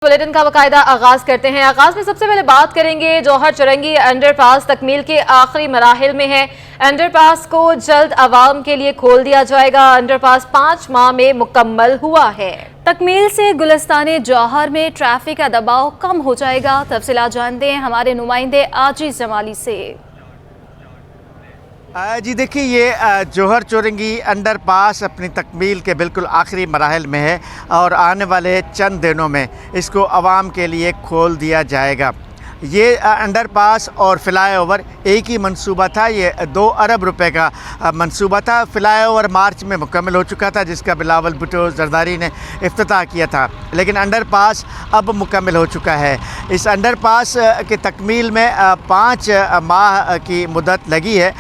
Bulletin का बाकायदा आगाज करते हैं। आगाज में सबसे पहले बात करेंगे जौहर चौरंगी अंडरपास तकमील के आखिरी मराहिल में है। अंडरपास को जल्द आवाम के लिए खोल दिया जाएगा। अंडरपास 5 माह में मुकम्मल हुआ है। तकमील से गुलिस्तान जौहर में ट्रैफिक का दबाव कम हो जाएगा। तफसीलात जानते हैं हमारे नुमाइंदे आजिज जमाली से। जी देखिए, ये जौहर चौरंगी अंडरपास अपनी तकमील के बिल्कुल आखिरी मराहल में है और आने वाले चंद दिनों में इसको आवाम के लिए खोल दिया जाएगा। ये अंडरपास और फ़्लाईओवर एक ही मंसूबा था। ये 2 अरब रुपए का मंसूबा था। फ़्लाईओवर मार्च में मुकम्मल हो चुका था, जिसका बिलावल भुट्टो जरदारी ने इफ्तिताह किया था, लेकिन अंडरपास अब मुकम्मल हो चुका है। इस अंडरपास के तकमील में 5 माह की मुद्दत लगी है।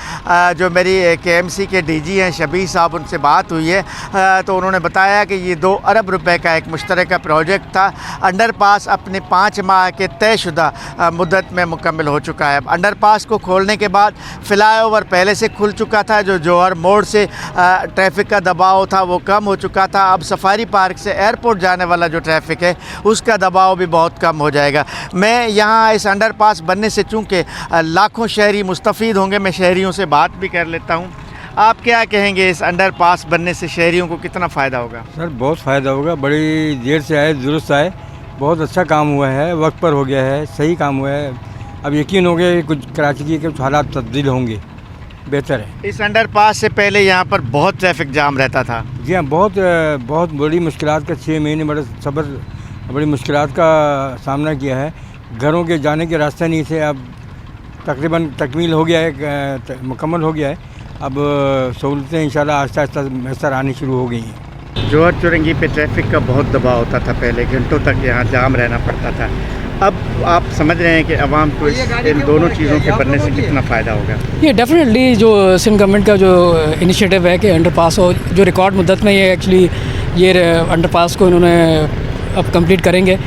जो मेरी KMC के DG हैं शबीर साहब, उनसे बात हुई है तो उन्होंने बताया कि ये 2 अरब रुपए का एक मुश्तरका प्रोजेक्ट था। अंडरपास अपने 5 माह के तयशुदा मुद्दत में मुकम्मल हो चुका है। अंडरपास को खोलने के बाद फ़्लाईओवर पहले से खुल चुका था। जो जौहर मोड़ से ट्रैफिक का दबाव था वो कम हो चुका था। अब सफारी पार्क से एयरपोर्ट जाने वाला जो ट्रैफिक है उसका दबाव भी बहुत कम हो जाएगा। मैं यहाँ इस अंडरपास बनने से चूँकि लाखों शहरी मुस्तफ़ीद होंगे, मैं शहरियों से बात भी कर लेता हूँ। आप क्या कहेंगे, इस अंडरपास बनने से शहरियों को कितना फ़ायदा होगा? सर बहुत फ़ायदा होगा। बड़ी देर से आए, दुरुस्त आए, बहुत अच्छा काम हुआ है, वक्त पर हो गया है, सही काम हुआ है। अब यकीन हो गया कि कुछ कराची के कुछ हालात तब्दील होंगे, बेहतर है। इस अंडरपास से पहले यहाँ पर बहुत ट्रैफिक जाम रहता था। जी हाँ, बहुत बड़ी मुश्किलात का 6 महीने बड़ी मुश्किलात का सामना किया है। घरों के जाने के रास्ते नहीं थे, अब तकरीबन तकमील हो गया है, मुकम्मल हो गया है। अब सहूलतें इंशाल्लाह आहिस्ता आहिस्ता मैसर आनी शुरू हो गई हैं। जौहर चौरंगी पे ट्रैफिक का बहुत दबाव होता था, पहले घंटों तक यहाँ जाम रहना पड़ता था। अब आप समझ रहे हैं कि आवाम को इन दोनों चीज़ों के बनने से कितना फ़ायदा होगा? ये डेफिनेटली जो सिंध गवर्नमेंट का जो इनिशिएटिव है कि अंडरपास हो, जो रिकॉर्ड मुद्दत में ये एक्चुअली ये अंडरपास को इन्होंने अब कंप्लीट करेंगे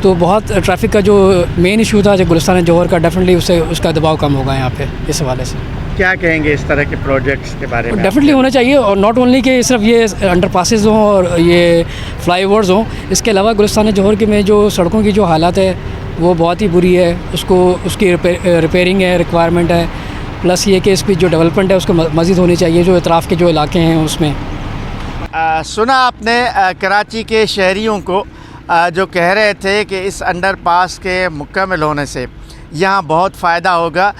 तो बहुत ट्रैफिक का जो मेन इशू था जो गुलिस्तान जौहर का, डेफिनेटली उसका दबाव कम होगा यहाँ पे। इस हवाले से क्या कहेंगे इस तरह के प्रोजेक्ट्स के बारे में? डेफिनेटली होना चाहिए, और नॉट ओनली कि सिर्फ ये अंडरपासेस हों और ये फ्लाईओवर्स हों, इसके अलावा गुलिस्तान जौहर के में जो सड़कों की जो हालत है वो बहुत ही बुरी है। उसकी रिपेयरिंग है, रिक्वायरमेंट है, प्लस ये कि इसकी जो डेवलपमेंट है उसको मज़ीद होनी चाहिए जो अतराफ़ के जो इलाके हैं उसमें। सुना आपने कराची के शहरियों को जो कह रहे थे कि इस अंडरपास के मुकम्मल होने से यहाँ बहुत फ़ायदा होगा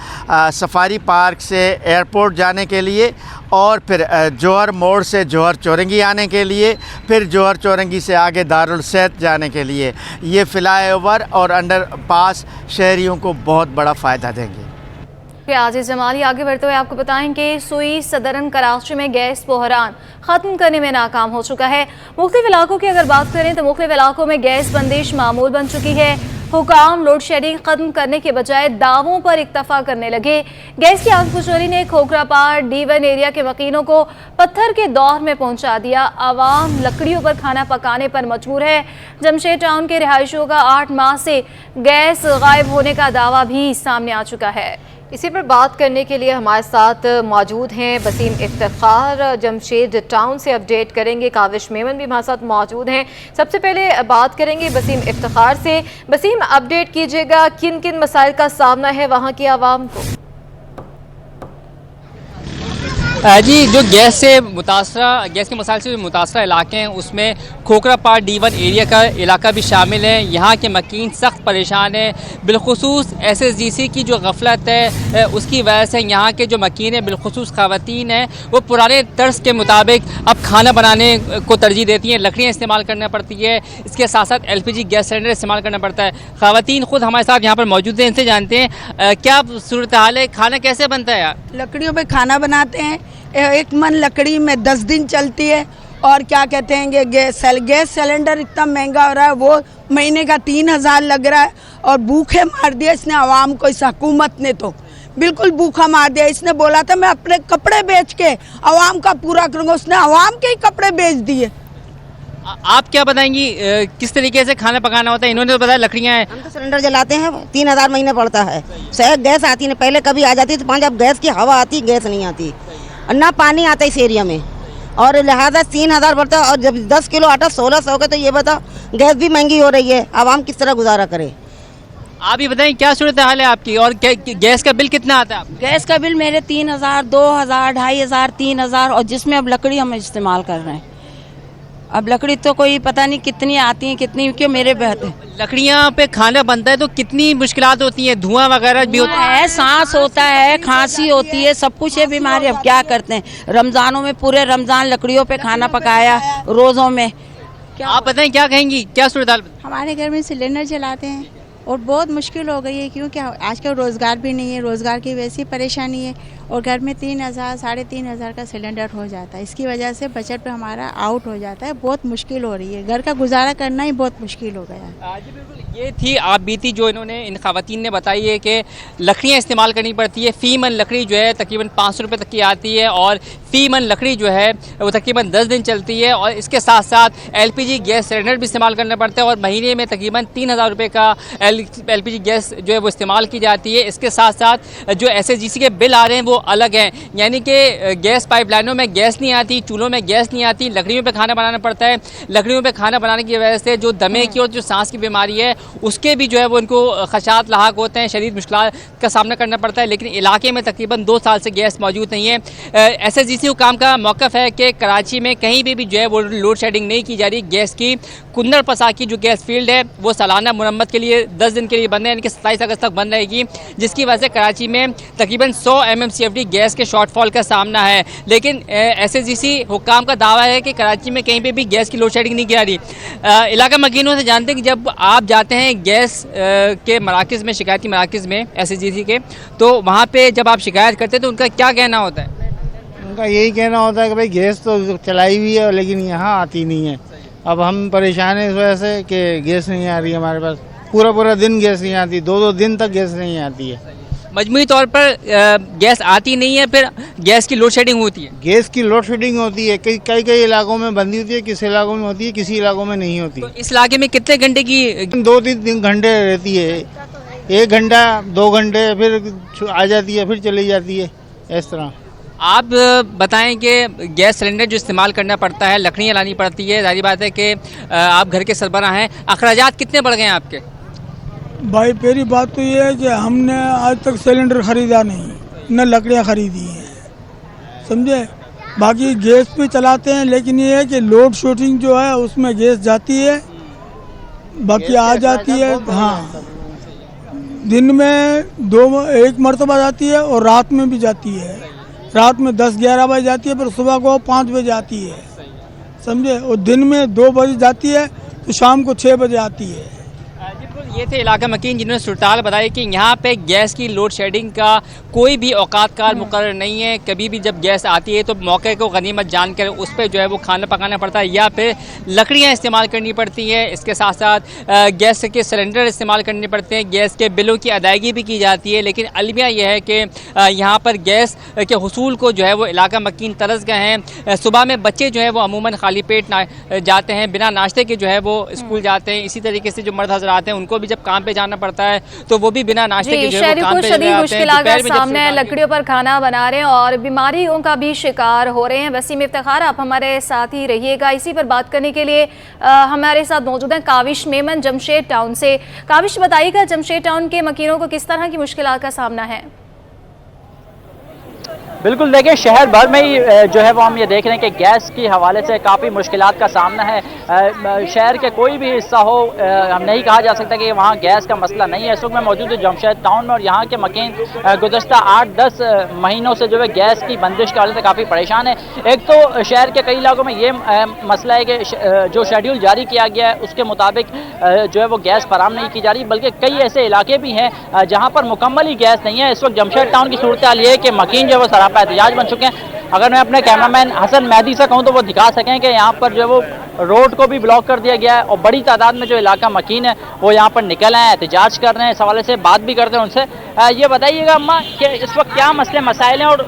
सफारी पार्क से एयरपोर्ट जाने के लिए, और फिर जौहर मोड़ से जौहर चौरंगी आने के लिए, फिर जौहर चौरंगी से आगे दारुल सेहत जाने के लिए। ये फ़्लाईओवर और अंडरपास शहरियों को बहुत बड़ा फ़ायदा देंगे। आजिज जमाली आगे बढ़ते हुए आपको बताएं कि सुई सदरन कराची में गैस बहरान ख़त्म करने में नाकाम हो चुका है। मुख्तलिफ इलाकों की अगर बात करें तो मुख्तलिफ इलाकों में गैस बंदिश मामूल बन चुकी है। हुकाम लोड शेडिंग खत्म करने के बजाय दावों पर इक्तफा करने लगे। गैस की आगजनी ने खोखरापार D1 एरिया के मकीनों को पत्थर के दौर में पहुंचा दिया। आवाम लकड़ियों पर खाना पकाने पर मजबूर है। जमशेद टाउन के रिहायशियों का 8 माह से गैस गायब होने का दावा भी सामने आ चुका है। इसी पर बात करने के लिए हमारे साथ मौजूद हैं बसीम इफ्तिखार, जमशेद टाउन से अपडेट करेंगे। काविश मेमन भी हमारे साथ मौजूद हैं। सबसे पहले बात करेंगे बसीम इफ्तिखार से। बसीम, अपडेट कीजिएगा, किन किन मसाइल का सामना है वहाँ की आवाम को? जी, जो गैस के मसाइल से जो मुतासरा इलाके हैं उसमें खोखरापार D1 एरिया का इलाका भी शामिल है। यहाँ के मकीन सख्त परेशान हैं, बिलखुसूस SSGC की जो गफलत है उसकी वजह से यहाँ के जो मकीन हैं, बिलखुसूस ख़वातीन हैं, वो पुराने तर्ज के मुताबिक अब खाना बनाने को तरजीह देती हैं, लकड़ियाँ इस्तेमाल करना पड़ती है, इसके साथ साथ LPG गैस सिलेंडर इस्तेमाल करना पड़ता है। ख़वातीन ख़ुद हमारे साथ यहाँ पर मौजूद हैं, इनसे जानते हैं क्या सूरत हाल है, खाना कैसे बनता है यार? लकड़ियों पे खाना बनाते हैं। 1 मन लकड़ी में 10 दिन चलती है। और क्या कहते हैं कि गैस सिलेंडर इतना महंगा हो रहा है, वो महीने का 3000 लग रहा है। और भूखे मार दिया इसने आवाम को, इस हुकूमत ने तो बिल्कुल भूखा मार दिया। इसने बोला था मैं अपने कपड़े बेच के आवाम का पूरा करूँगा, उसने आवाम के ही कपड़े बेच दिए। आप क्या बताएंगी किस तरीके से खाना पकाना होता है? इन्होंने तो बताया लकड़ियाँ हैं। हम तो सिलेंडर जलाते हैं, 3000 महीने पड़ता है। शायद गैस आती नहीं, पहले कभी आ जाती थी 5, अब गैस की हवा आती, गैस नहीं आती, और ना पानी आता इस एरिया में। और लिहाजा 3000 बढ़ता है, और जब 10 किलो आटा 1600 का, तो ये बताओ गैस भी महंगी हो रही है, आवाम किस तरह गुजारा करे। आप ही बताएं क्या सूरत हाल है आपकी, और गैस का बिल कितना आता है आपको? गैस का बिल मेरे 3000, 2000, 2500, 3000, और जिसमें अब लकड़ी हम इस्तेमाल कर रहे हैं। अब लकड़ी तो कोई पता नहीं कितनी आती है, कितनी, क्यों मेरे बहते लकड़ियाँ पे खाना बनता है तो कितनी मुश्किलात होती हैं, धुआं वगैरह भी होता है, सांस होता है, खांसी होती है, सब कुछ है बीमारी। अब क्या करते हैं, रमजानों में पूरे रमजान लकड़ियों पे खाना पकाया, रोज़ों में। आप बताएं क्या कहेंगी, क्या सूरत हाल? हमारे घर में सिलेंडर चलाते हैं और बहुत मुश्किल हो गई है, क्योंकि आजकल रोज़गार भी नहीं है, रोज़गार की वैसी परेशानी है, और घर में 3000, 3500 का सिलेंडर हो जाता है। इसकी वजह से बजट पे हमारा आउट हो जाता है, बहुत मुश्किल हो रही है, घर का गुजारा करना ही बहुत मुश्किल हो गया है। जी बिल्कुल, ये थी आप बीती जो इन्होंने इन खवातीन ने बताई है कि लकड़ियाँ इस्तेमाल करनी पड़ती है। फ़ी मन लकड़ी जो है तकरीबन 500 रुपये तक की आती है, और फ़ी मन लकड़ी जो है वो तकरीबन 10 दिन चलती है, और इसके साथ साथ LPG गैस सिलेंडर भी इस्तेमाल करना पड़ता है, और महीने में तकरीबन 3000 रुपये का LPG गैस जो है वो इस्तेमाल की जाती है। इसके साथ साथ जो SSGC के बिल आ रहे हैं वो अलग हैं, यानी कि गैस पाइपलाइनों में गैस नहीं आती, चूल्हों में गैस नहीं आती, लकड़ियों पे खाना बनाना पड़ता है। लकड़ियों पे खाना बनाने की वजह से जो दमे की और जो सांस की बीमारी है उसके भी जो है वो इनको खदशात लाहक होते हैं, शदीद मुश्किलात का सामना करना पड़ता है। लेकिन इलाके में तकरीबन 2 साल से गैस मौजूद नहीं है। SSGC हुकाम का मौक़िफ़ है कि कराची में कहीं भी जो है वो लोड शेडिंग नहीं की जा रही। गैस की कुंदर पसा की जो गैस फील्ड है वो सालाना मुरम्मत के लिए 10 दिन के लिए बंद है, यानी कि 27 अगस्त तक बंद रहेगी, जिसकी वजह से कराची में तकरीबन 100 MMCFD गैस के शॉर्टफॉल का सामना है। लेकिन SSGC हुकाम का दावा है कि कराची में कहीं पे भी गैस की लोड शेडिंग नहीं की जा रही। इलाका मकीनों से जानते हैं कि जब आप जाते हैं गैस के मराकज़ में, शिकायती मराकज़ में SSGC के, तो वहाँ पे जब आप शिकायत करते हैं तो उनका क्या कहना होता है? उनका यही कहना होता है कि भाई गैस तो चलाई हुई है लेकिन यहाँ आती नहीं है। अब हम परेशान हैं इस वजह से कि गैस नहीं आ रही है हमारे पास, पूरा दिन गैस नहीं आती, 2-2 दिन तक गैस नहीं आती है। मजमूई तौर पर गैस आती नहीं है, फिर गैस की लोड शेडिंग होती है। गैस की लोड शेडिंग होती है, कई इलाकों में बंदी होती है, किसी इलाकों में होती है, किसी इलाकों में नहीं होती। तो इस इलाके में कितने घंटे की? 2-3 घंटे रहती है, 1 घंटा 2 घंटे, फिर आ जाती है, फिर चली जाती है, इस तरह। आप बताएं कि गैस सिलेंडर जो इस्तेमाल करना पड़ता है, लकड़ियाँ लानी पड़ती है, जाहिर बात है कि आप घर के सरबराह हैं, अखराजात कितने बढ़ गए हैं आपके? भाई पहली बात तो ये है कि हमने आज तक सिलेंडर ख़रीदा नहीं, न लकड़ियाँ ख़रीदी हैं, समझे। बाकी गैस पे चलाते हैं, लेकिन ये है कि लोड शेडिंग जो है उसमें गैस जाती है, बाकी आ जाती है। हाँ, दिन में 1 मरतबा जाती है और रात में भी जाती है। रात में 10-11 बजे जाती है, फिर सुबह को 5 बजे आती है, समझे। और दिन में 2 बजे जाती है तो शाम को 6 बजे आती है। ये थे इलाका मकीन जिन्होंने सूरत बताई कि यहाँ पे गैस की लोड शेडिंग का कोई भी औकात कार मुकर्रर नहीं है। कभी भी जब गैस आती है तो मौके को गनीमत जानकर उस पर जो है वो खाना पकाना पड़ता है, या फिर लकड़ियाँ इस्तेमाल करनी पड़ती हैं। इसके साथ साथ गैस के सिलेंडर इस्तेमाल करने पड़ते हैं, गैस के बिलों की अदायगी भी की जाती है। लेकिन अलमिया यह है कि यहाँ पर गैस के हुसूल को जो है वो इलाका मकीन तरस गए हैं। सुबह में बच्चे जो है वो अमूमन खाली पेट जाते हैं, बिना नाश्ते के जो है वो स्कूल जाते हैं। इसी तरीके से जो मर्द हजरात हैं उनको भी जब काम पे जाना पड़ता है तो वो भी बिना नाश्ते के जो है वो काम पे जाते हैं। मुश्किलात का सामना है, लकड़ियों पर खाना बना रहे हैं और बीमारियों का भी शिकार हो रहे हैं। वसीम इफ्तिखार, आप हमारे साथ ही रहिएगा। इसी पर बात करने के लिए हमारे साथ मौजूद हैं काविश मेमन जमशेद टाउन से। काविश, बताइएगा जमशेद टाउन के मकीनों को किस तरह की मुश्किलात का सामना है? बिल्कुल, देखिए शहर भर में ही जो है वो हम ये देख रहे हैं कि गैस की हवाले से काफ़ी मुश्किलात का सामना है। शहर के कोई भी हिस्सा हो, हम नहीं कहा जा सकता कि वहाँ गैस का मसला नहीं है। इस वक्त मैं मौजूद हूँ जमशेद टाउन में और यहाँ के मकीन गुज़श्ता 8-10 महीनों से जो है गैस की बंदिश के हवाले से काफ़ी परेशान है। एक तो शहर के कई इलाकों में ये मसला है कि जो शेड्यूल जारी किया गया है उसके मुताबिक जो है वो गैस फराम नहीं की जा रही, बल्कि कई ऐसे इलाके भी हैं जहाँ पर मुकम्मल ही गैस नहीं है। इस वक्त जमशेद टाउन की सूरत हाल ये है कि मकीन जो है वो सरापा एहतिजाज बन चुके हैं। अगर मैं अपने कैमरामैन हसन मेहदी से कहूँ तो वो दिखा सकें कि यहाँ पर जो है वो रोड को भी ब्लॉक कर दिया गया है और बड़ी तादाद में जो इलाका मकीन है वो यहाँ पर निकल आए हैं, एहतिजाज कर रहे हैं। इस हवाले से बात भी करते हैं उनसे। ये बताइएगा अम्मा कि इस वक्त क्या मसले मसाइल हैं और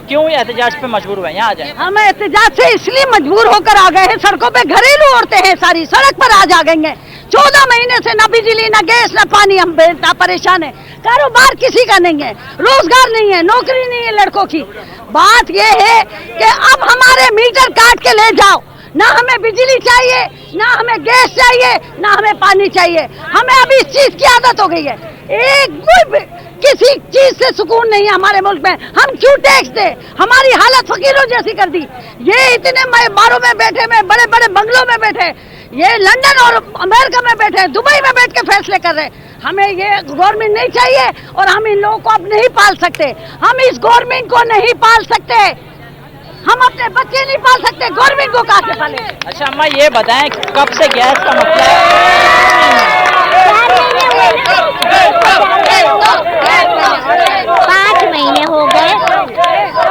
क्यों ये एहतिजाज पे मजबूर हुए? यहाँ आ जाए। हम एहतिजाज से इसलिए मजबूर होकर आ गए हैं, सड़कों पे घरेलू औरतें हैं, सारी सड़क पर आ गई हैं। 14 महीने से ना बिजली, ना गैस, ना पानी, हम बेटा परेशान है। कारोबार किसी का नहीं है, रोजगार नहीं है, नौकरी नहीं है लड़कों की। बात ये है कि अब हमारे मीटर काट के ले जाओ, ना हमें बिजली चाहिए, ना हमें गैस चाहिए, ना हमें पानी चाहिए। हमें अभी इस चीज की आदत हो गई है, एक कोई किसी चीज से सुकून नहीं है हमारे मुल्क में। हम क्यों टैक्स दे, हमारी हालत फकीरों जैसी कर दी। ये इतने बारों में बैठे, में बड़े बड़े बंगलों में बैठे, ये लंदन और अमेरिका में बैठे, दुबई में बैठ के फैसले कर रहे। हमें ये गवर्नमेंट नहीं चाहिए और हम इन लोगों को अब नहीं पाल सकते। हम इस गवर्नमेंट को नहीं पाल सकते, हम अपने बच्चे नहीं पाल सकते, गवर्नमेंट को कहाँ से पाले। अच्छा अम्मा ये बताएं कब से गैस का मसला है? 5 महीने हो गए।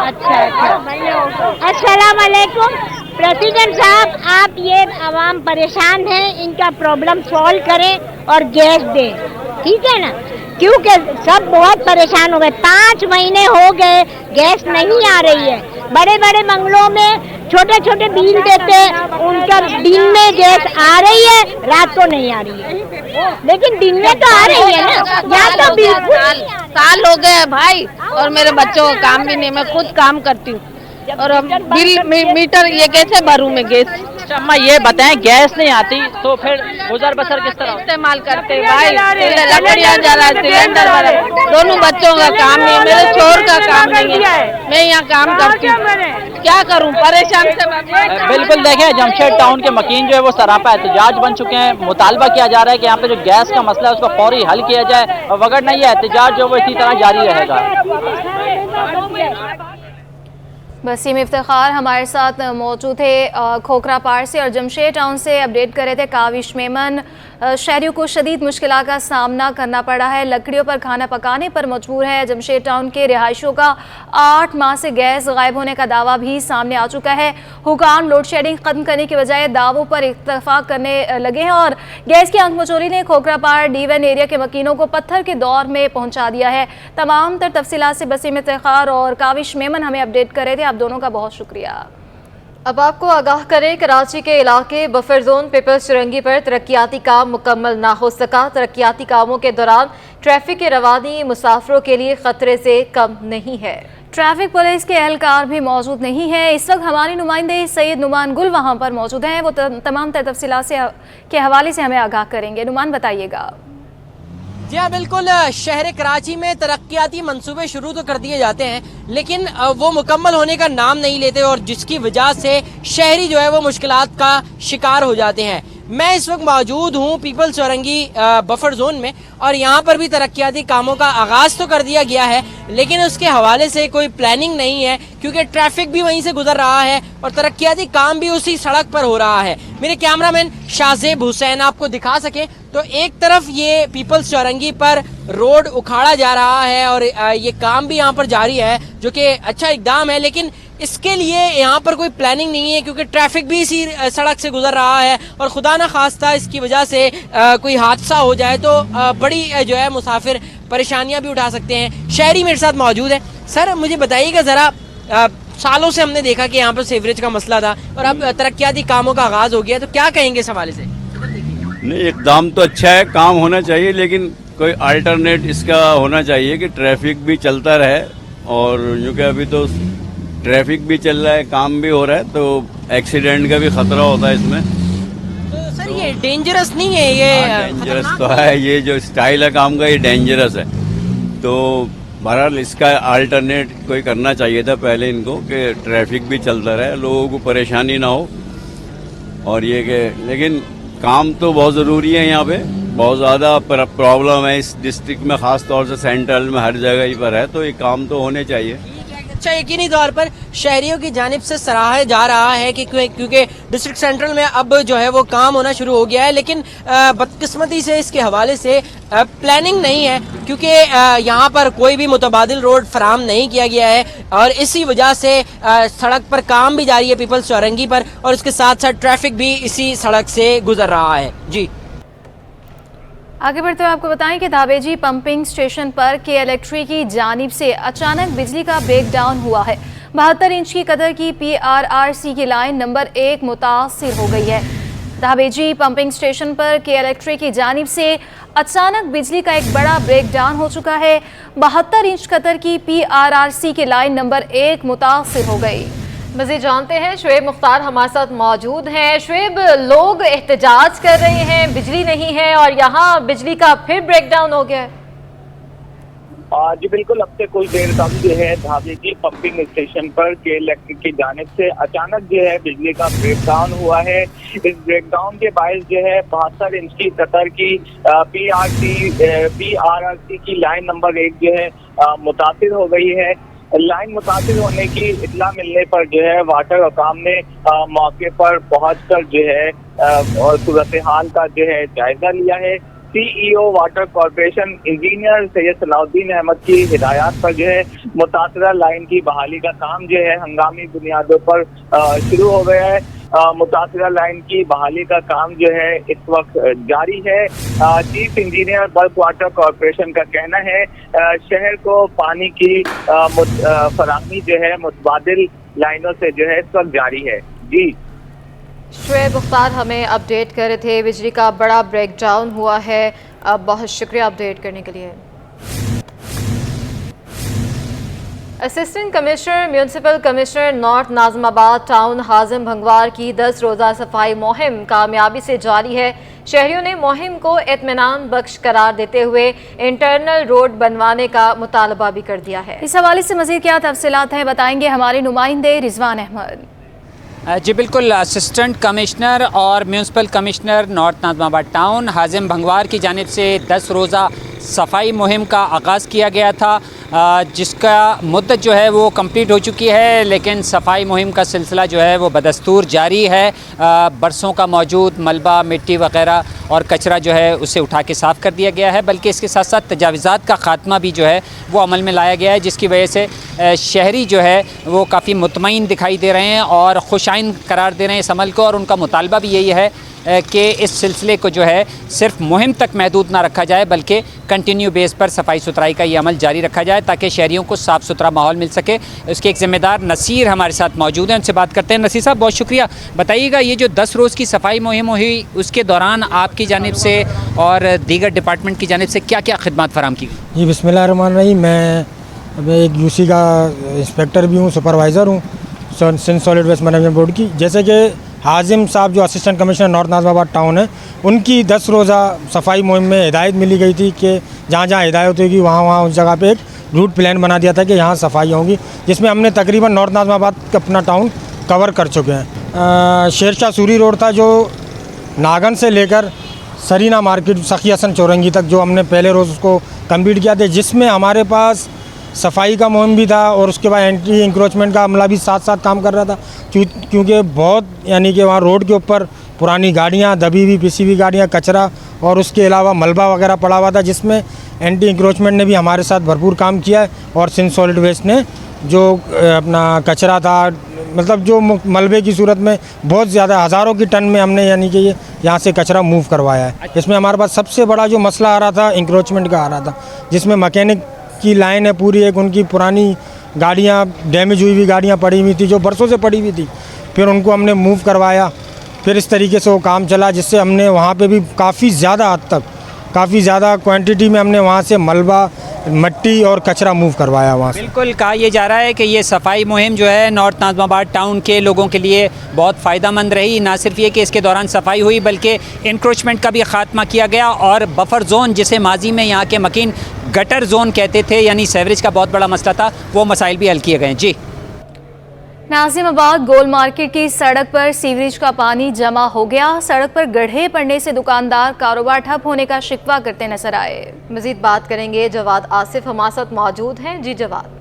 अच्छा अस्सलाम वालेकुम प्रेसिडेंट साहब, आप ये आवाम परेशान हैं, इनका प्रॉब्लम सॉल्व करें और गैस दें, ठीक है ना, क्योंकि सब बहुत परेशान हो गए। 5 महीने हो गए गैस नहीं आ रही है। बड़े बड़े बंगलों में छोटे छोटे बिल देते, उनका दिन में गैस आ रही है, रात को नहीं आ रही है, लेकिन दिन में तो आ रही है ना। यहाँ तो बिल्कुल साल हो गए भाई, और मेरे बच्चों को काम भी नहीं, मैं खुद काम करती हूँ और बिल मीटर ये कैसे भरूं मैं गैस। अम्मा ये बताएं गैस नहीं आती तो फिर गुजर बसर किस तरह इस्तेमाल करते भाई, लकड़ियाँ जला, सिलेंडर वाला, दोनों बच्चों का काम नहीं, मेरे शोहर का काम नहीं है, मैं यहाँ काम करती हूँ, क्या करूँ, परेशान से। बिल्कुल देखें जमशेद टाउन के मकीन जो है वो सरापा एहतजाज बन चुके हैं। मुतालबा किया जा रहा है कि यहाँ पे जो गैस का मसला है उसको फौरी हल किया जाए, और वगरना ये एहतजाज जो वो इसी तरह जारी रहेगा। वसीम इफ्तिखार हमारे साथ मौजूद थे खोखरा पार से, और जमशेद टाउन से अपडेट कर रहे थे काविश मेमन। शहरियों को शदीद मुश्किल का सामना करना पड़ रहा है, लकड़ियों पर खाना पकाने पर मजबूर है। जमशेद टाउन के रिहायशियों का 8 माह से गैस गायब होने का दावा भी सामने आ चुका है। हुकाम लोड शेडिंग खत्म करने की बजाय दावों पर इत्तफाक करने लगे हैं, और गैस की आंख मचोरी ने खोखरा पार D1 एरिया के मकीनों को पत्थर के दौर में पहुंचा दिया है। तमाम तर तफसीलात से वसीम इफ्तिखार और काविश मेमन हमें अपडेट कर रहे थे, आप दोनों का बहुत शुक्रिया। अब आपको आगाह करें, कराची के इलाके बफर जोन पीपल्स चुरंगी पर तरक्याती काम मुकम्मल ना हो सका। तरक्याती कामों के दौरान ट्रैफिक की रवानी मुसाफिरों के लिए खतरे से कम नहीं है। ट्रैफिक पुलिस के एहलकार भी मौजूद नहीं है। इस वक्त हमारे नुमाइंदे सैयद नुमान गुल वहाँ पर मौजूद हैं, वो तमाम तफसीलात के हवाले से हमें आगाह करेंगे। नुमान बताइएगा। जी हाँ बिल्कुल, शहर कराची में तरक्याती मंसूबे शुरू तो कर दिए जाते हैं, लेकिन वो मुकम्मल होने का नाम नहीं लेते, और जिसकी वजह से शहरी जो है वो मुश्किलात का शिकार हो जाते हैं। मैं इस वक्त मौजूद हूँ पीपल्स चौरंगी बफर जोन में, और यहाँ पर भी तरक्याती कामों का आगाज़ तो कर दिया गया है, लेकिन उसके हवाले से कोई प्लानिंग नहीं है, क्योंकि ट्रैफिक भी वहीं से गुजर रहा है और तरक्याती काम भी उसी सड़क पर हो रहा है। मेरे कैमरामैन शाहजेब हुसैन आपको दिखा सके तो एक तरफ ये पीपल्स चौरंगी पर रोड उखाड़ा जा रहा है, और ये काम भी यहाँ पर जारी है, जो कि अच्छा इकदाम है, लेकिन इसके लिए यहाँ पर कोई प्लानिंग नहीं है, क्योंकि ट्रैफिक भी इसी सड़क से गुजर रहा है, और खुदा न खास्ता इसकी वजह से कोई हादसा हो जाए तो बड़ी जो है मुसाफिर परेशानियां भी उठा सकते हैं। शहरी मेरे साथ मौजूद है। सर मुझे बताइएगा ज़रा, सालों से हमने देखा कि यहाँ पर सीवरेज का मसला था, और अब तरक्याती कामों का आगाज़ हो गया, तो क्या कहेंगे इस हवाले से? नहीं, एकदम तो अच्छा है, काम होना चाहिए, लेकिन कोई अल्टरनेट इसका होना चाहिए कि ट्रैफिक भी चलता रहे, और क्योंकि अभी तो ट्रैफिक भी चल रहा है, काम भी हो रहा है, तो एक्सीडेंट का भी खतरा होता है इसमें। तो सर ये डेंजरस नहीं है? ये डेंजरस तो है, ये जो स्टाइल है काम का ये डेंजरस है, तो बहरहाल इसका अल्टरनेट कोई करना चाहिए था पहले इनको, कि ट्रैफिक भी चलता रहे, लोगों को परेशानी ना हो, और ये कि लेकिन काम तो बहुत ज़रूरी है। यहाँ पे बहुत ज़्यादा प्रॉब्लम है इस डिस्ट्रिक्ट में, ख़ास तौर से सेंट्रल में हर जगह ही पर है, तो ये काम तो होने चाहिए। अच्छा, यकीनी तौर पर शहरियों की जानिब से सराहा जा रहा है कि क्योंकि डिस्ट्रिक्ट सेंट्रल में अब जो है वो काम होना शुरू हो गया है, लेकिन बदकिस्मती से इसके हवाले से प्लानिंग नहीं है, क्योंकि यहाँ पर कोई भी मुतबादिल रोड फराहम नहीं किया गया है, और इसी वजह से सड़क पर काम भी जारी है पीपल्स चौरंगी पर, और इसके साथ साथ ट्रैफिक भी इसी सड़क से गुजर रहा है। जी आगे बढ़ते हुए आपको बताएं कि धाबेजी पंपिंग स्टेशन पर के इलेक्ट्रिक की जानिब से अचानक बिजली का ब्रेकडाउन हुआ है। 72 इंच की कदर की PRRC की लाइन नंबर 1 मुतासिर हो गई है। धाबेजी पंपिंग स्टेशन पर के इलेक्ट्रिक की जानिब से अचानक बिजली का एक बड़ा ब्रेकडाउन हो चुका है। 72 इंच कतर की PRRC की लाइन नंबर 1 मुतासिर हो गई। मज़ीद जानते हैं, शुएब मुख्तार हमारे साथ मौजूद हैं। शुएब, लोग एहतजाज कर रहे हैं, बिजली नहीं है और यहाँ बिजली का फिर ब्रेकडाउन हो गया है। जी बिल्कुल, अब से कुछ देर कम जो है धागे की पंपिंग स्टेशन पर के इलेक्ट्रिक की जानिब से अचानक जो है बिजली का ब्रेकडाउन हुआ है। इस ब्रेकडाउन के बायस जो है 72 इंच की कतर की PRRC की लाइन नंबर 1 जो है मुतासिर हो गई है। लाइन मुतासिर होने की इत्तला मिलने पर जो है वाटर हुकाम ने मौके पर पहुंचकर जो है और सूरत हाल का जो है जायजा लिया है। CEO water corporation engineer Syed Salahuddin Ahmed की हिदायत पर जो है मुतासरा लाइन की बहाली का काम जो है हंगामी बुनियादों पर शुरू हो गया है। मुतासरा लाइन की बहाली का काम जो है इस वक्त जारी है। Chief engineer bulk water corporation का कहना है शहर को पानी की फराहमी जो है मुतबादिल लाइनों से जो है इस वक्त जारी है। जी शुएब मुख्तार हमें अपडेट कर रहे थे, बिजली का बड़ा ब्रेकडाउन हुआ है। बहुत शुक्रिया अपडेट करने के लिए। Assistant commissioner municipal commissioner north Nazimabad town Hajim Bhangwar की 10 रोज़ा सफाई मुहिम कामयाबी से जारी है। शहरियों ने मुहिम को इत्मीनान बख्श करार देते हुए इंटरनल रोड बनवाने का मुतालबा भी कर दिया है। इस हवाले से मज़ीद क्या तफसीलात हैं बताएंगे हमारे नुमाइंदे रिजवान अहमद। जी बिल्कुल, असिस्टेंट कमिश्नर और municipal commissioner north Nazimabad town Hajim Bhangwar की जानिब से 10 रोज़ा सफाई मुहिम का आगाज़ किया गया था, जिसका मुद्दत जो है वो कंप्लीट हो चुकी है, लेकिन सफाई मुहिम का सिलसिला जो है वो बदस्तूर जारी है। बरसों का मौजूद मलबा, मिट्टी वगैरह और कचरा जो है उसे उठा के साफ़ कर दिया गया है, बल्कि इसके साथ साथ तजावीज़ात का ख़ात्मा भी जो है वो अमल में लाया गया है, जिसकी वजह से शहरी जो है वो काफ़ी मुतमईन दिखाई दे रहे हैं और खुशाइन करार दे रहे हैं इस अमल को। और उनका मुतालबा भी यही है कि इस सिलसिले को जो है सिर्फ मुहिम तक महदूद ना रखा जाए, बल्कि कंटिन्यू बेस पर सफाई सुथराई का ये अमल जारी रखा जाए ताकि शहरियों को साफ़ सुथरा माहौल मिल सके। उसके एक ज़िम्मेदार नसीर हमारे साथ मौजूद हैं, उनसे बात करते हैं। नसीर साहब, बहुत शुक्रिया। बताइएगा, ये जो 10 रोज़ की सफाई मुहिम हुई उसके दौरान आपकी जानिब से और दीगर डिपार्टमेंट की जानिब से क्या क्या खिदमत फराम की गई? जी बिस्मिल्लाहिर्रहमानिर्रहीम। मैं एक UC का इंस्पेक्टर भी हूँ, सुपरवाइज़र हूँ Sindh solid waste management board की। जैसे कि हाजिम साहब जो assistant commissioner north Nazimabad town है, उनकी 10 रोज़ा सफाई मुहिम में हिदायत मिली गई थी कि जहाँ जहाँ हिदायत होगी वहाँ उस जगह पे एक रूट प्लान बना दिया था कि यहाँ सफाई होगी, जिसमें हमने तकरीबन नॉर्थ नाज़िमाबाद अपना टाउन कवर कर चुके हैं। शेरशाह सूरी रोड था जो नागन से लेकर सरीना मार्केट सखी हसन चौरंगी तक, जो हमने पहले रोज़ उसको कम्प्लीट किया था, जिसमें हमारे पास सफाई का मुहिम भी था और उसके बाद एंटी इंक्रोचमेंट का अमला भी साथ साथ काम कर रहा था, क्योंकि बहुत यानी कि वहाँ रोड के ऊपर पुरानी गाड़ियाँ, दबी हुई पिसी हुई गाड़ियाँ, कचरा और उसके अलावा मलबा वगैरह पड़ा हुआ था, जिसमें एंटी इंक्रोचमेंट ने भी हमारे साथ भरपूर काम किया है। और सिंध सॉलिड वेस्ट ने जो अपना कचरा था, मतलब जो मलबे की सूरत में बहुत ज़्यादा हज़ारों की टन में हमने यानी कि ये यहाँ से कचरा मूव करवाया है। इसमें हमारे पास सबसे बड़ा जो मसला आ रहा था इंक्रोचमेंट का आ रहा था, जिसमें मैकेनिक की लाइन है पूरी, एक उनकी पुरानी गाड़ियाँ, डैमेज हुई हुई गाड़ियाँ पड़ी हुई थी जो बरसों से पड़ी हुई थी, फिर उनको हमने मूव करवाया। फिर इस तरीके से वो काम चला, जिससे हमने वहाँ पे भी काफ़ी ज़्यादा हद तक, काफ़ी ज़्यादा क्वांटिटी में हमने वहाँ से मलबा, मिट्टी और कचरा मूव करवाया वहाँ से। बिल्कुल, कहा यह जा रहा है कि ये सफाई मुहिम जो है नॉर्थ नाज़िमाबाद टाउन के लोगों के लिए बहुत फ़ायदेमंद रही। ना सिर्फ ये कि इसके दौरान सफाई हुई, बल्कि इंक्रोचमेंट का भी ख़ात्मा किया गया और बफर जोन, जिसे माजी में यहाँ के मकीन गटर जोन कहते थे, यानी सीवरेज का बहुत बड़ा मसला था, वो मसाइल भी हल किए गए। जी, नाज़िमाबाद गोल मार्केट की सड़क पर सीवरेज का पानी जमा हो गया। सड़क पर गड्ढे पड़ने से दुकानदार कारोबार ठप होने का शिकवा करते नजर आए। मजीद बात करेंगे, जवाद आसिफ हमारे साथ मौजूद हैं। जी जवाद।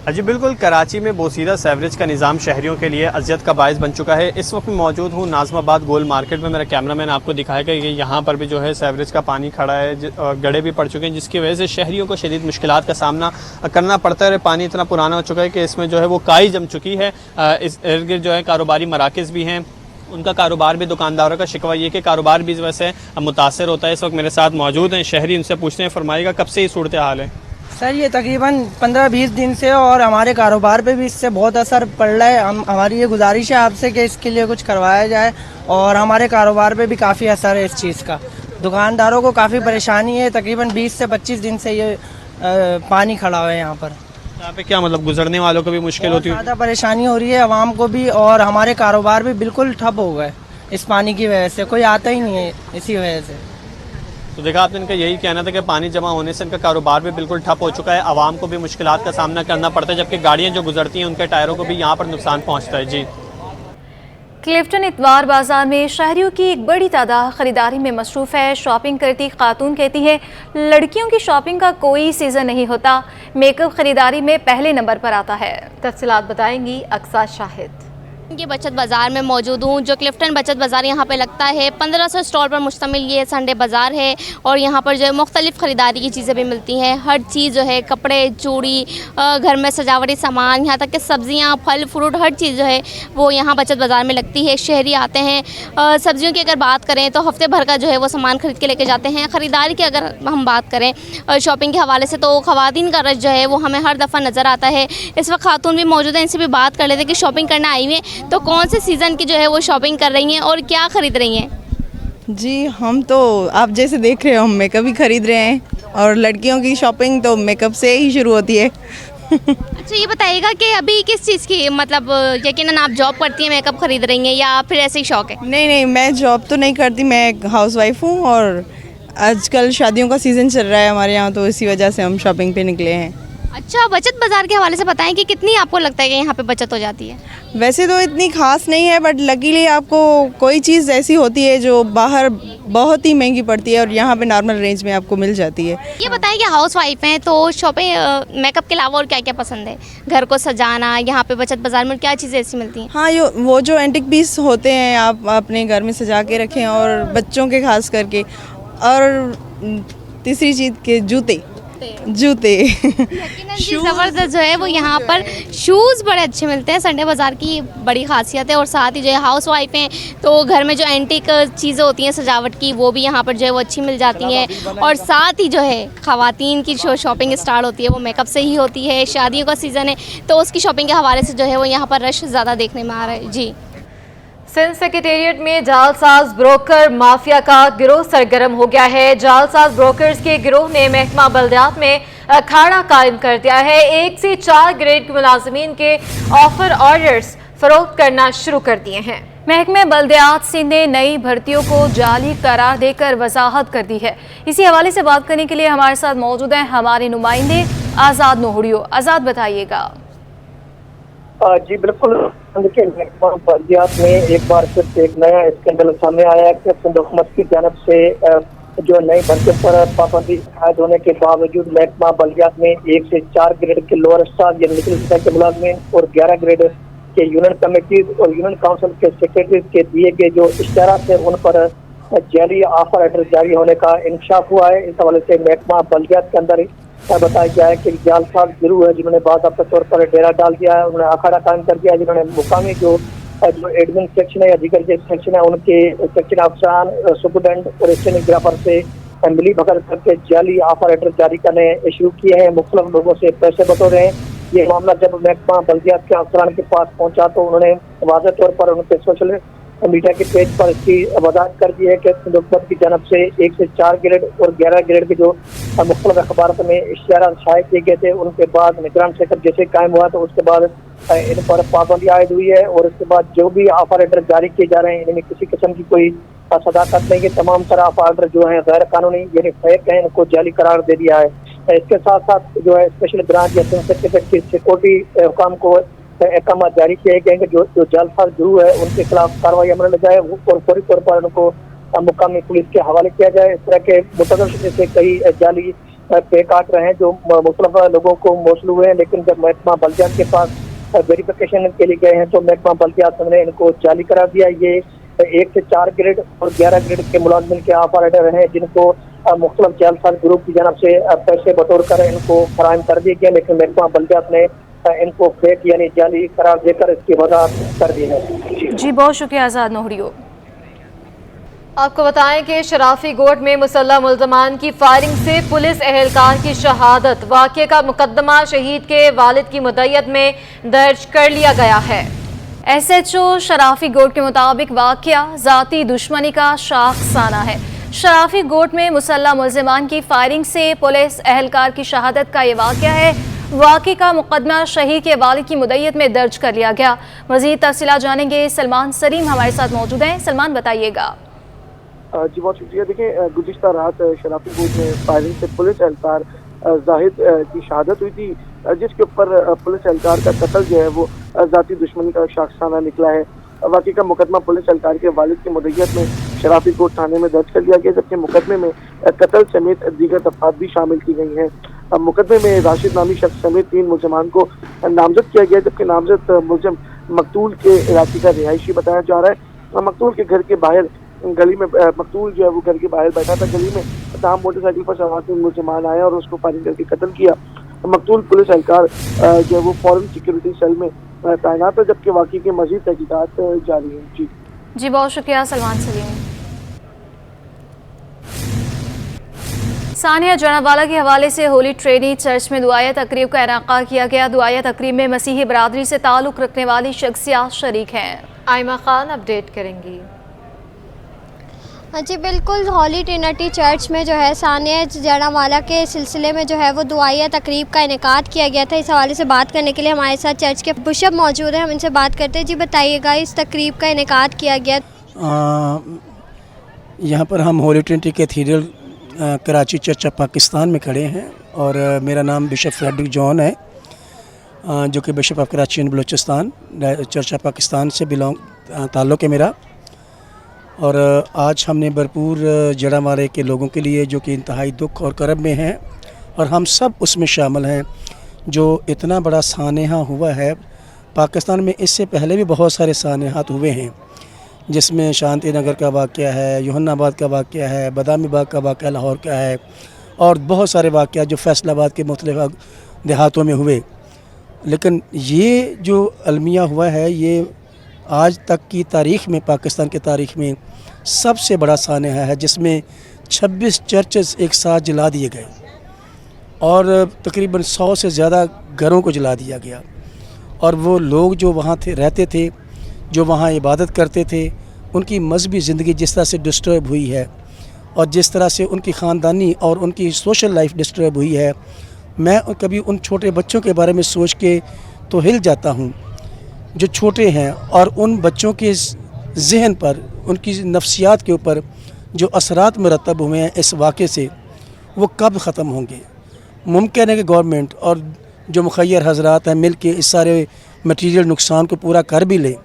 जी बिल्कुल, कराची में बोसीदा सेवरेज का निज़ाम शहरियों के लिए अजियत का बायस बन चुका है। इस वक्त मौजूद हूँ नाज़िमाबाद गोल मार्केट में। मेरा कैमरामैन आपको दिखाएगा कि यहाँ पर भी जो है सेवरेज का पानी खड़ा है और गड्ढे भी पड़ चुके हैं, जिसकी वजह से शहरियों को शदीद मुश्किलात का सामना करना पड़ता है। पानी इतना पुराना हो चुका है कि इसमें जो है वो काई जम चुकी है। इस इर्द गिर्द जो है कारोबारी मराकज़ भी हैं, उनका कारोबार भी, दुकानदारों का शिकवा ये कि कारोबार भी इस वजह से मुतासर होता है। इस वक्त मेरे साथ मौजूद हैं शहरी, उनसे पूछते हैं। फरमाइएगा, कब से ये सूरत हाल है? सर ये तकरीबन 15-20 दिन से, और हमारे कारोबार पे भी इससे बहुत असर पड़ रहा है। हमारी ये गुजारिश है आपसे कि इसके लिए कुछ करवाया जाए, और हमारे कारोबार पे भी काफ़ी असर है इस चीज़ का। दुकानदारों को काफ़ी परेशानी है। तकरीबन 20 से 25 दिन से ये पानी खड़ा हुआ है यहाँ पर। यहाँ पे क्या मतलब गुजरने वालों को भी मुश्किल होती है? ज़्यादा परेशानी हो रही है आवाम को भी, और हमारे कारोबार भी बिल्कुल ठप हो गए इस पानी की वजह से। कोई आता ही नहीं है इसी वजह से। तो देखा आपने, इनका यही कहना था कि पानी जमा होने से इनका कारोबार भी बिल्कुल ठप हो चुका है। आवाम को भी मुश्किलात का सामना करना पड़ता है, जबकि गाड़ियाँ जो गुजरती हैं उनके टायरों को भी यहाँ पर नुकसान पहुँचता है। जी। क्लिफ्टन इतवार बाजार में शहरियों की एक बड़ी तादाद खरीदारी में मसरूफ़ है। शॉपिंग करती खातून कहती है लड़कियों की शॉपिंग का कोई सीज़न नहीं होता, मेकअप खरीदारी में पहले नंबर पर आता है। तफसीलात बताएंगी अक्सा शाहिद। के बचत बाज़ार में मौजूद हूँ। जो क्लिफ्टन बचत बाज़ार यहाँ पे लगता है, 1500 स्टॉल पर मुश्तमिल ये संडे बाज़ार है और यहाँ पर जो है मुख्तलिफ़ ख़रीदारी की चीज़ें भी मिलती हैं। हर चीज़ जो है, कपड़े, चूड़ी, घर में सजावटी सामान, यहाँ तक कि सब्ज़ियाँ, फल फ्रूट, हर चीज़ जो है वो यहाँ बचत बाज़ार में लगती है। शहरी आते हैं। सब्ज़ियों की अगर बात करें तो हफ्ते भर का जो है वो सामान ख़रीद के लेके जाते हैं। ख़रीदारी की अगर हम बात करें शॉपिंग के हवाले से तो ख़वातीन का रश जो है वो हमें हर दफ़ा नज़र आता है। इस वक्त खातून भी मौजूद हैं, इनसे भी बात कर लेते हैं कि शॉपिंग करना आई हुई है तो कौन से सीज़न की जो है वो शॉपिंग कर रही हैं और क्या ख़रीद रही हैं? जी, हम तो आप जैसे देख रहे हो, हम मेकअप ही ख़रीद रहे हैं और लड़कियों की शॉपिंग तो मेकअप से ही शुरू होती है। अच्छा, ये बताइएगा कि अभी किस चीज़ की, मतलब यकीनन आप जॉब करती हैं, मेकअप ख़रीद रही हैं या फिर ऐसे ही शौक है? नहीं, मैं जॉब तो नहीं करती, मैं हाउसवाइफ हूँ और आजकल शादियों का सीज़न चल रहा है हमारे यहाँ, तो इसी वजह से हम शॉपिंग पे निकले हैं। अच्छा, बचत बाज़ार के हवाले से बताएं कि कितनी आपको लगता है कि यहाँ पे बचत हो जाती है? वैसे तो इतनी खास नहीं है, बट लकीली आपको कोई चीज़ ऐसी होती है जो बाहर बहुत ही महंगी पड़ती है और यहाँ पे नॉर्मल रेंज में आपको मिल जाती है। ये बताएं कि हाउस वाइफ हैं तो शॉपिंग मेकअप के अलावा और क्या क्या पसंद है? घर को सजाना, यहाँ पे बचत बाज़ार में क्या चीज़ें ऐसी मिलती हैं? हाँ, वो जो एंटिक पीस होते हैं आप अपने घर में सजा के रखें, और बच्चों के खास करके, और तीसरी चीज़ के जूते ज़बरदस्त जो है वो यहाँ पर शूज़ बड़े अच्छे मिलते हैं। संडे बाज़ार की बड़ी खासियत है। और साथ ही जो है हाउस वाइफ हैं तो घर में जो एंटीक चीज़ें होती हैं सजावट की, वो भी यहाँ पर जो है वो अच्छी मिल जाती हैं। और साथ ही जो है ख़वातीन की जो शॉपिंग स्टार्ट होती है वो मेकअप से ही होती है। शादियों का सीज़न है तो उसकी शॉपिंग के हवाले से जो है वो यहाँ पर रश ज़्यादा देखने में आ रहा है। जी। सिंध सेक्रेटेरिएट में जालसाज ब्रोकर माफिया का गिरोह सरगर्म हो गया है। जालसाज ब्रोकर्स के गिरोह ने महकमा बल्दियात में अखाड़ा कायम कर दिया है। 1 से 4 ग्रेड के मुलाजमीन के ऑफर ऑर्डर्स फरोख्त करना शुरू कर दिए हैं। महकमे बल्दियात सिंध ने नई भर्तियों को जाली करार देकर वजाहत कर दी है। इसी हवाले से बात करने के लिए हमारे साथ मौजूद हैं हमारे नुमाइंदे आज़ाद नोहड़ियो। आज़ाद, बताइएगा। जी बिल्कुल, देखिए महकमा बल्दियात में एक बार फिर एक नया स्कैंडल सामने आया है कि सिंध हुकूमत की जानब से जो नई भर्तियों पर पाबंदी आयद होने के बावजूद महकमा बल्दियात में 1 से 4 ग्रेड के लोअर स्टाफ या निचली सतह के मुलाजमीन और 11 ग्रेड के यूनियन कमेटीज और यूनियन काउंसिल के सेक्रेटरीज के दिए गए जो इश्तारात है उन पर जाली ऑफर लेटर जारी होने का इंकशाफ हुआ है। इस हवाले से महकमा बल्दियात के अंदर बताया गया है कि जालसाज गिरोह है जिन्होंने बाज़ाब्ता तौर पर डेरा डाल दिया है, उन्होंने अखाड़ा कायम कर दिया है, जिन्होंने मुकामी जो एडमिन सेक्शन है या दीगर जो सेक्शन है उनके सेक्शन अफसरान, सुपरडेंट और स्टेनोग्राफर से मिली भगत करके जाली ऑफर लेटर जारी करने शुरू किए हैं, मुख्तलिफ लोगों से पैसे बटोरे हैं। ये मामला जब महकमा बल्दियात के अफसरान के पास पहुंचा तो उन्होंने वाज़ेह तौर पर उनके सोशल मीडिया के पेज पर इसकी वजाहत कर दी है कि सिंध हुकूमत की जानब से 1 से 4 ग्रेड और 11 ग्रेड के जो मुख्तलिफ अखबार में इश्तिहार शाये किए गए थे उनके बाद निगरान सेक्टर जैसे कायम हुआ तो उसके बाद इन पर पाबंदी आयद हुई है। और उसके बाद जो भी ऑफर लेटर जारी किए जा रहे हैं इनमें किसी किस्म की कोई सदाकत नहीं है। तमाम तरह ऑफर लेटर जो है गैर कानूनी यानी फेक है, इनको जाली करार दे दिया है। इसके साथ साथ जो है स्पेशल ब्रांच या सिंध सेक्रेटेरिएट की सिक्योरिटी हुकाम को अहकाम जारी किए गए हैं जो जालसाज गिरोह है उनके खिलाफ कार्रवाई अमल में जाए और फौरी तौर पर उनको मुकामी पुलिस के हवाले किया जाए। इस तरह के मुतअद्दिद से कई जाली पे काट रहे हैं जो मुख्तलिफ लोगों को मौसूल हुए हैं, लेकिन जब महकमा बल्दियात के पास वेरिफिकेशन के लिए गए हैं तो महकमा बल्दियात ने इनको जाली करार दिया। ये 1 से 4 ग्रेड और 11 ग्रेड के मुलाजमिन के ऑफर लेटर हैं जिनको मुख्तलिफ जालसाज गिरोह की जानब से पैसे बटोर कर इनको फराहम कर दिए गए, लेकिन महकमा बल्दियात ने इनको फेक यानी जाली करार देकर इसकी वजाहत कर दी है। जी बहुत शुक्रिया आज़ाद नोहड़ियो। आपको बताएं कि शराफी गोट में मुसल्लह मुल्ज़मान की फायरिंग से पुलिस एहलकार की शहादत। वाक़े का मुकदमा शहीद के वालिद की मुद्दत में दर्ज कर लिया गया है। SHO शराफी गोट के मुताबिक वाक़या ज़ाती दुश्मनी का शाखसाना है। शराफी गोट में मुसल्लह मुल्जिमान की फायरिंग से पुलिस एहलकार की शहादत का ये वाक़या है। वाक़े का मुकदमा शहीद के वालिद की मुद्दत में दर्ज कर लिया गया। मज़ीद तफसीलात जानेंगे। सलमान सलीम हमारे साथ मौजूद हैं। सलमान, बताइएगा। जी बहुत शुक्रिया। देखिए, गुज़िश्ता रात शराफी गोट में फायरिंग से पुलिस एहलकार जाहिद की शहादत हुई थी, जिसके ऊपर पुलिस एहलकार का कत्ल जो है वो ज़ाती दुश्मनी का शाखसाना निकला है। वाक़ई का मुकदमा पुलिस एहलकार के वालिद की मुद्दत में शराफी कोट थाने में दर्ज कर लिया गया, जबकि मुकदमे में कत्ल समेत दीगर तफात भी शामिल की गई हैं। मुकदमे में राशिद नामी शख्स समेत 3 मुलजमान को नामजद किया गया, जबकि नामजद मुलजम मकतूल के इलाके का रिहायशी बताया जा रहा है। मकतूल के घर के बाहर गली में मकतूल जो है वो घर के बाहर बैठा था गली में, तमाम मोटरसाइकिल पर सवार 3 मुलजमान आए और उसको फायरिंग करके कत्ल किया। मकतूल पुलिस एहलकार जो है वो फॉरेन सिक्योरिटी सेल में तैनात है, जबकि वाक़ई की मज़ीद तहकीकात जारी है। जी बहुत शुक्रिया सलमान सलीम। सानिया जनावाला के हवाले से होली ट्रिनिटी चर्च में दुआया तकरीब का इनाक़ाद किया गया। दुआया तकरीब में मसीही बरादरी से ताल्लुक़ रखने वाली शख्सियात शरीक हैं। आयमा खान अपडेट करेंगी। जी बिल्कुल, होली ट्रिनिटी चर्च में जो है सानिया जनावाला के सिलसिले में जो है वो दुआया तकरीब का इनेकाद किया गया था। इस हवाले से बात करने के लिए हमारे साथ चर्च के बिशप मौजूद हैं, हम इनसे बात करते हैं। जी बताइएगा, इस तकरीब का इनेकाद किया गया। यहाँ पर हम Holi Trinity cathedral Karachi church of Pakistan में खड़े हैं और मेरा नाम बिशप फ्रेडरिक जॉन है, जो कि bishop of Karachi and Balochistan church of Pakistan से ताल्लुक़ है मेरा। और आज हमने भरपूर जड़ावाले के लोगों के लिए, जो कि इंतहाई दुख और करब में हैं, और हम सब उसमें शामिल हैं, जो इतना बड़ा सानेहा हुआ है। पाकिस्तान में इससे पहले भी बहुत सारे सानेहात हुए हैं, जिसमें शांति नगर का वाक़या है, यूहन्नाबाद का वाक़या है, बदामी बाग का वाक़या लाहौर का है, और बहुत सारे वाक़या जो फैसलाबाद के मुख्तलिफ देहातों में हुए। लेकिन ये जो अलमिया हुआ है, ये आज तक की तारीख़ में, पाकिस्तान की तारीख़ में सबसे बड़ा सानेहा है, जिसमें 26 चर्चेस एक साथ जला दिए गए और तकरीबन 100 से ज़्यादा घरों को जला दिया गया। और वो लोग जो वहाँ रहते थे, जो वहाँ इबादत करते थे, उनकी मजहबी ज़िंदगी जिस तरह से डिस्टर्ब हुई है और जिस तरह से उनकी ख़ानदानी और उनकी सोशल लाइफ डिस्टर्ब हुई है, मैं कभी उन छोटे बच्चों के बारे में सोच के तो हिल जाता हूँ, जो छोटे हैं, और उन बच्चों के जहन पर, उनकी नफ्सियात के ऊपर जो असरात मरतब हुए हैं इस वाक़े से, वो कब ख़त्म होंगे। मुमकिन है कि गवर्नमेंट और जो मुखय्यर हजरात हैं मिल के इस सारे मटीरियल नुकसान को पूरा कर भी लें,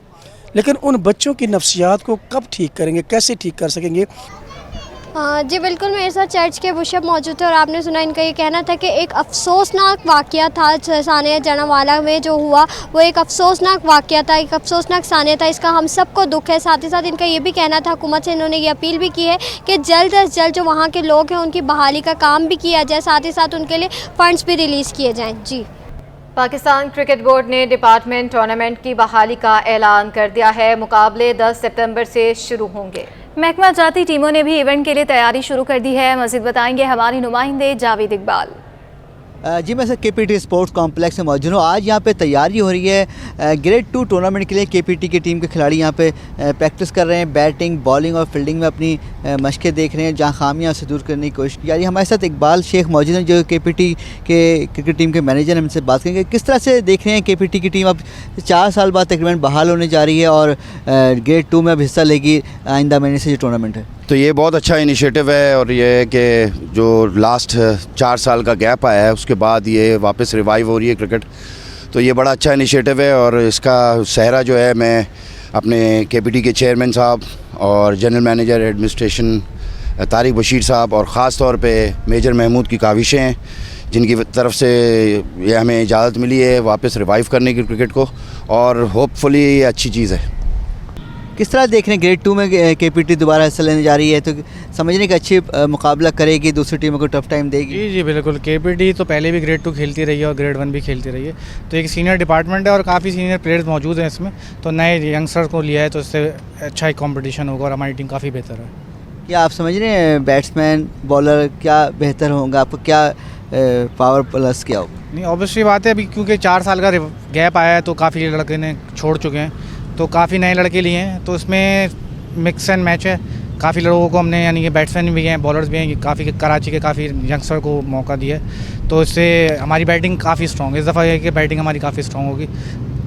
लेकिन उन बच्चों की नफ्सियात को कब ठीक करेंगे, कैसे ठीक कर सकेंगे। जी बिल्कुल, मेरे साथ चर्च के बिशप मौजूद थे और आपने सुना इनका ये कहना था कि एक अफसोसनाक वाक़या था सानिया जनावाला में जो हुआ, वो एक अफसोसनाक वाक़या था, एक अफसोसनाक सानिया था। इसका हम सबको दुख है। साथ ही साथ इनका ये भी कहना था, हुकूमत से इन्होंने ये अपील भी की है कि जल्द अज जल्द जो वहाँ के लोग हैं उनकी बहाली का काम भी किया जाए, साथ ही साथ उनके लिए फ़ंड्स भी रिलीज़ किए जाएँ। जी, पाकिस्तान क्रिकेट बोर्ड ने डिपार्टमेंट टूर्नामेंट की बहाली का ऐलान कर दिया है। मुकाबले 10 सितंबर से शुरू होंगे। महकमा जाती टीमों ने भी इवेंट के लिए तैयारी शुरू कर दी है। मज़ीद बताएंगे हमारी नुमाइंदे जावेद इकबाल। जी मैं सर KPT स्पोर्ट्स कॉम्प्लेक्स में मौजूद हूँ। आज यहाँ पे तैयारी हो रही है ग्रेड 2 टूर्नामेंट के लिए। KPT की टीम के खिलाड़ी यहाँ पे प्रैक्टिस कर रहे हैं, बैटिंग, बॉलिंग और फील्डिंग में अपनी मशक़ें देख रहे हैं, जहाँ खामियां उसे दूर करने की कोशिश की जा रही है। हमारे साथ इकबाल शेख मौजूद हैं, जो KPT के क्रिकेट टीम के मैनेजर हैं। हमसे बात करेंगे किस तरह से देख रहे हैं KPT की टीम अब 4 साल बाद तकरीबन बहाल होने जा रही है और ग्रेड 2 में अब हिस्सा लेगी आइंदा महीने से जो टूर्नामेंट है। तो ये बहुत अच्छा इनिशिएटिव है, और ये कि जो लास्ट 4 साल का गैप आया है उसके बाद ये वापस रिवाइव हो रही है क्रिकेट, तो ये बड़ा अच्छा इनिशिएटिव है। और इसका सहरा जो है मैं अपने KPT के चेयरमैन साहब और general manager administration Tariq Bashir साहब और ख़ास तौर पे मेजर महमूद की काविशें हैं, जिनकी तरफ से ये हमें इजाज़त मिली है वापस रिवाइव करने की क्रिकेट को, और होपफुली ये अच्छी चीज़ है। किस तरह देख रहे हैं ग्रेड 2 में KPT दोबारा हिस्सा लेने जा रही है, तो समझने का अच्छी मुकाबला करेगी, दूसरी टीमों को टफ टाइम देगी? जी बिल्कुल, KPT तो पहले भी ग्रेड 2 खेलती रही है और ग्रेड 1 भी खेलती रही है, तो एक सीनियर डिपार्टमेंट है और काफ़ी सीनियर प्लेयर्स मौजूद हैं इसमें, तो नए यंगस्टर्स को लिया है तो इससे अच्छा एक कॉम्पिटिशन होगा और हमारी टीम काफ़ी बेहतर है। क्या आप समझ रहे हैं बैट्समैन, बॉलर क्या बेहतर होगा, आपको क्या पावर प्लस क्या होगा? नहीं, ऑब्वियसली बात है, अभी क्योंकि 4 साल का गैप आया है तो काफ़ी लड़के ने छोड़ चुके हैं, तो काफ़ी नए लड़के लिए हैं, तो इसमें मिक्स एंड मैच है, काफ़ी लोगों को हमने यानी कि बैट्समैन भी हैं, बॉलर्स भी हैं, काफ़ी कराची के काफ़ी यंगस्टर को मौका दिया है, तो इससे हमारी बैटिंग काफ़ी स्ट्रॉन्ग है। इस दफ़ा है कि बैटिंग हमारी काफ़ी स्ट्रॉन्ग होगी।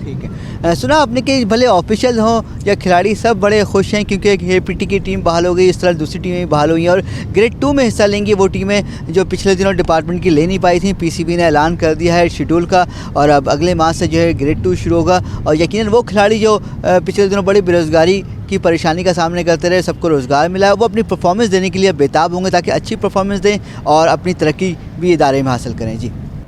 ठीक है। सुना आपने कि भले ऑफिशियल हों या खिलाड़ी सब बड़े खुश हैं क्योंकि KPT की टीम बहाल हो गई, इस तरह दूसरी टीमें भी बहाल हुई हैं और ग्रेड 2 में हिस्सा लेंगी वो टीमें जो पिछले दिनों डिपार्टमेंट की ले नहीं पाई थी। PCB ने ऐलान कर दिया है शेड्यूल का और अब अगले माह से जो है ग्रेड 2 शुरू होगा और यकीनन वो खिलाड़ी जो पिछले दिनों बड़ी बेरोज़गारी की परेशानी का सामना करते रहे, सबको रोज़गार मिला है, वो अपनी परफॉर्मेंस देने के लिए बेताब होंगे ताकि अच्छी परफॉर्मेंस दें और अपनी तरक्की भी इदारे में हासिल करें। जी।